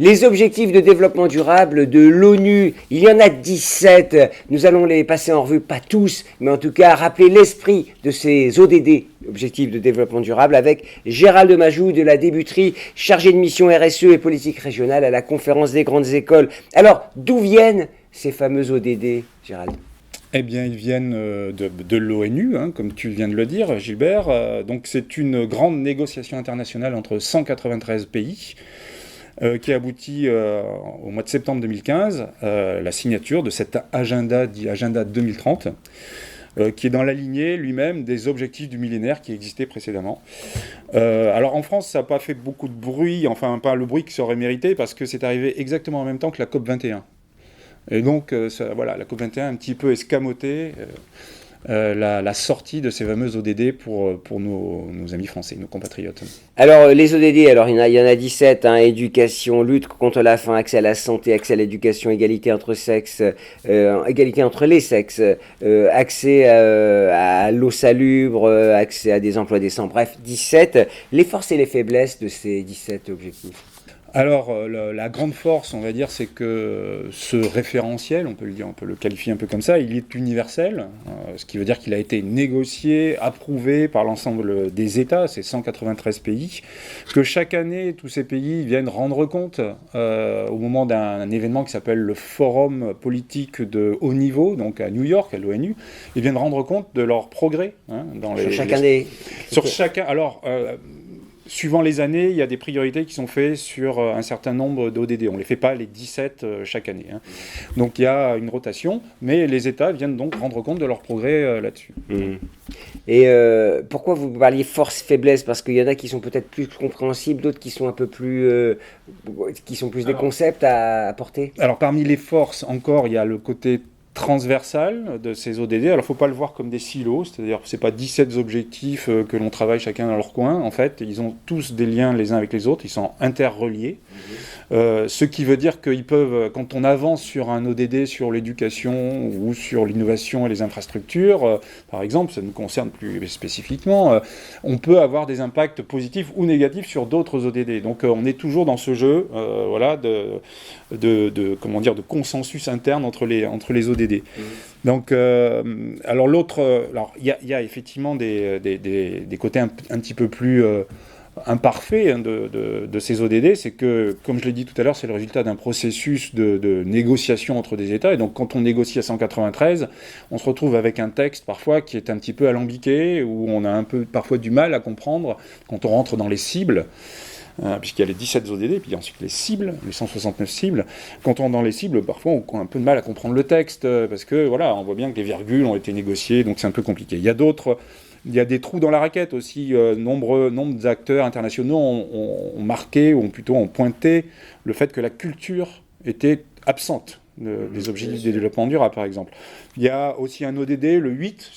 Les objectifs de développement durable de l'ONU, il y en a 17. Nous allons les passer en revue, pas tous, mais en tout cas rappeler l'esprit de ces ODD, objectifs de développement durable, avec Gérald Majou de la Débuterie, chargé de mission RSE et politique régionale à la conférence des grandes écoles. Alors, d'où viennent ces fameux ODD, Gérald ? Eh bien, ils viennent de l'ONU, comme tu viens de le dire, Gilbert. Donc, c'est une grande négociation internationale entre 193 pays. Qui aboutit au mois de septembre 2015 la signature de cet agenda dit Agenda 2030, qui est dans la lignée lui-même des objectifs du millénaire qui existaient précédemment. Alors en France, ça n'a pas fait beaucoup de bruit, enfin pas le bruit que ça aurait mérité, parce que c'est arrivé exactement en même temps que la COP 21. Et donc voilà, la COP 21 a un petit peu escamoté la sortie de ces fameuses ODD pour nos amis français, nos compatriotes. Alors, les ODD, alors, il y en a 17, éducation, lutte contre la faim, accès à la santé, accès à l'éducation, égalité entre sexes, égalité entre les sexes, accès à l'eau salubre, accès à des emplois décents, bref, 17. Les forces et les faiblesses de ces 17 objectifs. Alors, la grande force, on va dire, c'est que ce référentiel, on peut le qualifier un peu comme ça, il est universel, ce qui veut dire qu'il a été négocié, approuvé par l'ensemble des États, c'est 193 pays, que chaque année, tous ces pays viennent rendre compte au moment d'un événement qui s'appelle le Forum politique de haut niveau, donc à New York, à l'ONU, ils viennent rendre compte de leurs progrès. Sur chaque année. Sur chacun. Alors, suivant les années, il y a des priorités qui sont faites sur un certain nombre d'ODD. On ne les fait pas les 17 chaque année. Donc il y a une rotation, mais les États viennent donc rendre compte de leur progrès là-dessus. Et pourquoi vous parliez force-faiblesse ? Parce qu'il y en a qui sont peut-être plus compréhensibles, d'autres qui sont un peu plus... qui sont plus des concepts à apporter. Alors parmi les forces, encore, il y a le côté transversal de ces ODD. Alors, il ne faut pas le voir comme des silos, c'est-à-dire que ce n'est pas 17 objectifs que l'on travaille chacun dans leur coin. En fait, ils ont tous des liens les uns avec les autres, ils sont interreliés. Ce qui veut dire qu'ils peuvent, quand on avance sur un ODD sur l'éducation ou sur l'innovation et les infrastructures, par exemple, ça nous concerne plus spécifiquement, on peut avoir des impacts positifs ou négatifs sur d'autres ODD. Donc, on est toujours dans ce jeu voilà, de consensus interne entre les ODD. Donc, alors il y a effectivement des côtés un petit peu plus imparfaits de ces ODD, c'est que, comme je l'ai dit tout à l'heure, c'est le résultat d'un processus de négociation entre des États, et donc quand on négocie à 193, on se retrouve avec un texte parfois qui est un petit peu alambiqué, où on a un peu parfois du mal à comprendre quand on rentre dans les cibles. Puisqu'il y a les 17 ODD, puis ensuite les cibles, les 169 cibles. Quand on est dans les cibles, parfois on a un peu de mal à comprendre le texte, parce que voilà, on voit bien que les virgules ont été négociées, donc c'est un peu compliqué. Il y a des trous dans la raquette aussi. Nombre d'acteurs internationaux ont marqué, ou plutôt ont pointé le fait que la culture était absente des objectifs de développement durable, par exemple. Il y a aussi un ODD, le 8,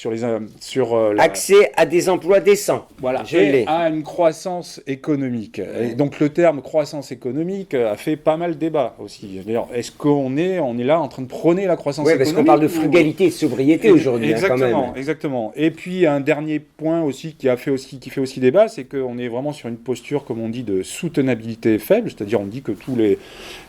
accès à des emplois décents. Voilà, et à une croissance économique. Et donc le terme croissance économique a fait pas mal de débat aussi. D'ailleurs, est-ce qu'on est là en train de prôner la croissance économique ? Oui, parce qu'on parle de frugalité et de sobriété aujourd'hui. Exactement, quand même. Exactement. Et puis un dernier point aussi qui fait aussi débat, c'est qu'on est vraiment sur une posture, comme on dit, de soutenabilité faible, c'est-à-dire on dit que tous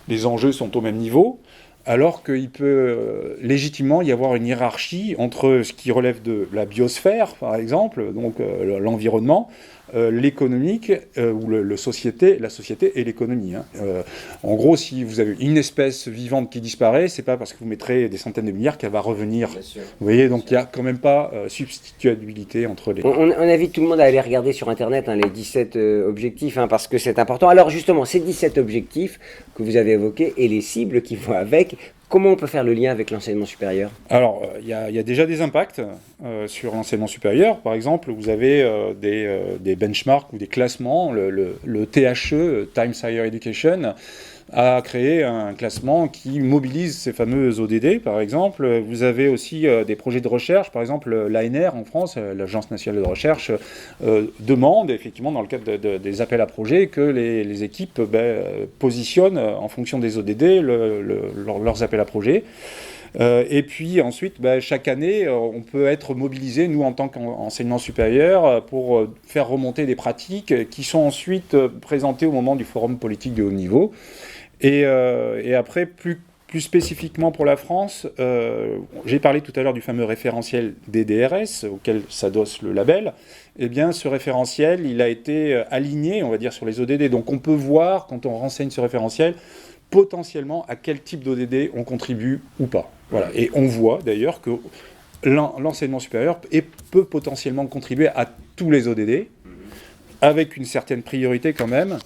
les enjeux sont au même niveau, alors qu'il peut légitimement y avoir une hiérarchie entre ce qui relève de la biosphère, par exemple, donc l'environnement, l'économique, ou la société et l'économie. En gros, si vous avez une espèce vivante qui disparaît, c'est pas parce que vous mettrez des centaines de milliards qu'elle va revenir. Vous voyez, donc il n'y a quand même pas substituabilité entre les... On invite tout le monde à aller regarder sur Internet les 17 objectifs, parce que c'est important. Alors justement, ces 17 objectifs que vous avez évoqués et les cibles qui vont avec, comment on peut faire le lien avec l'enseignement supérieur ? Alors, il y a déjà des impacts sur l'enseignement supérieur. Par exemple, vous avez des benchmarks ou des classements. Le THE, Times Higher Education, a créé un classement qui mobilise ces fameux ODD, par exemple. Vous avez aussi des projets de recherche. Par exemple, l'ANR en France, l'Agence nationale de recherche, demande, effectivement, dans le cadre des appels à projets, que les équipes positionnent, en fonction des ODD, leurs appels à projets. Et puis ensuite, chaque année, on peut être mobilisé, nous en tant qu'enseignement supérieur, pour faire remonter des pratiques qui sont ensuite présentées au moment du forum politique de haut niveau. Et après, plus spécifiquement pour la France, j'ai parlé tout à l'heure du fameux référentiel des DRS auquel s'adosse le label. Eh bien, ce référentiel, il a été aligné, on va dire, sur les ODD. Donc, on peut voir, quand on renseigne ce référentiel, potentiellement à quel type d'ODD on contribue ou pas. Voilà. Et on voit d'ailleurs que l'enseignement supérieur peut potentiellement contribuer à tous les ODD, avec une certaine priorité quand même.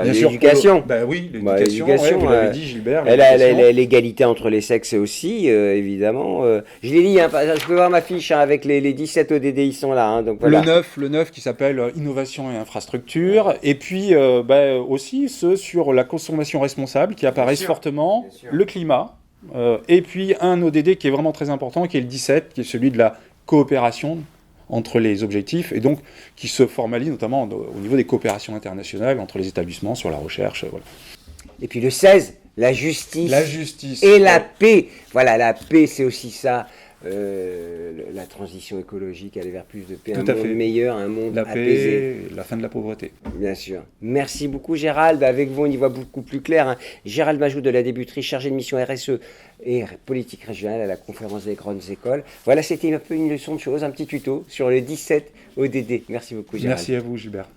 L'éducation. Oui, l'éducation, vous l'avez dit, Gilbert. L'égalité entre les sexes aussi, évidemment. Je l'ai dit, hein, je peux voir ma fiche hein, avec les 17 ODD, ils sont là. Hein, donc voilà. Le 9 qui s'appelle Innovation et infrastructure. Et puis aussi ceux sur la consommation responsable qui apparaissent fortement, le climat. Et puis un ODD qui est vraiment très important, qui est le 17, qui est celui de la coopération entre les objectifs, et donc qui se formalise notamment au niveau des coopérations internationales entre les établissements sur la recherche. Voilà. Et puis le 16, la justice et la paix. Voilà, la paix, c'est aussi ça. La transition écologique, aller vers plus de paix, un monde meilleur, un monde apaisé. La fin de la pauvreté. Bien sûr. Merci beaucoup Gérald. Avec vous, on y voit beaucoup plus clair. Hein. Gérald Majou de la Débuterie, chargé de mission RSE et politique régionale à la conférence des grandes écoles. Voilà, c'était un peu une leçon de choses, un petit tuto sur le 17 ODD. Merci beaucoup Gérald. Merci à vous Gilbert.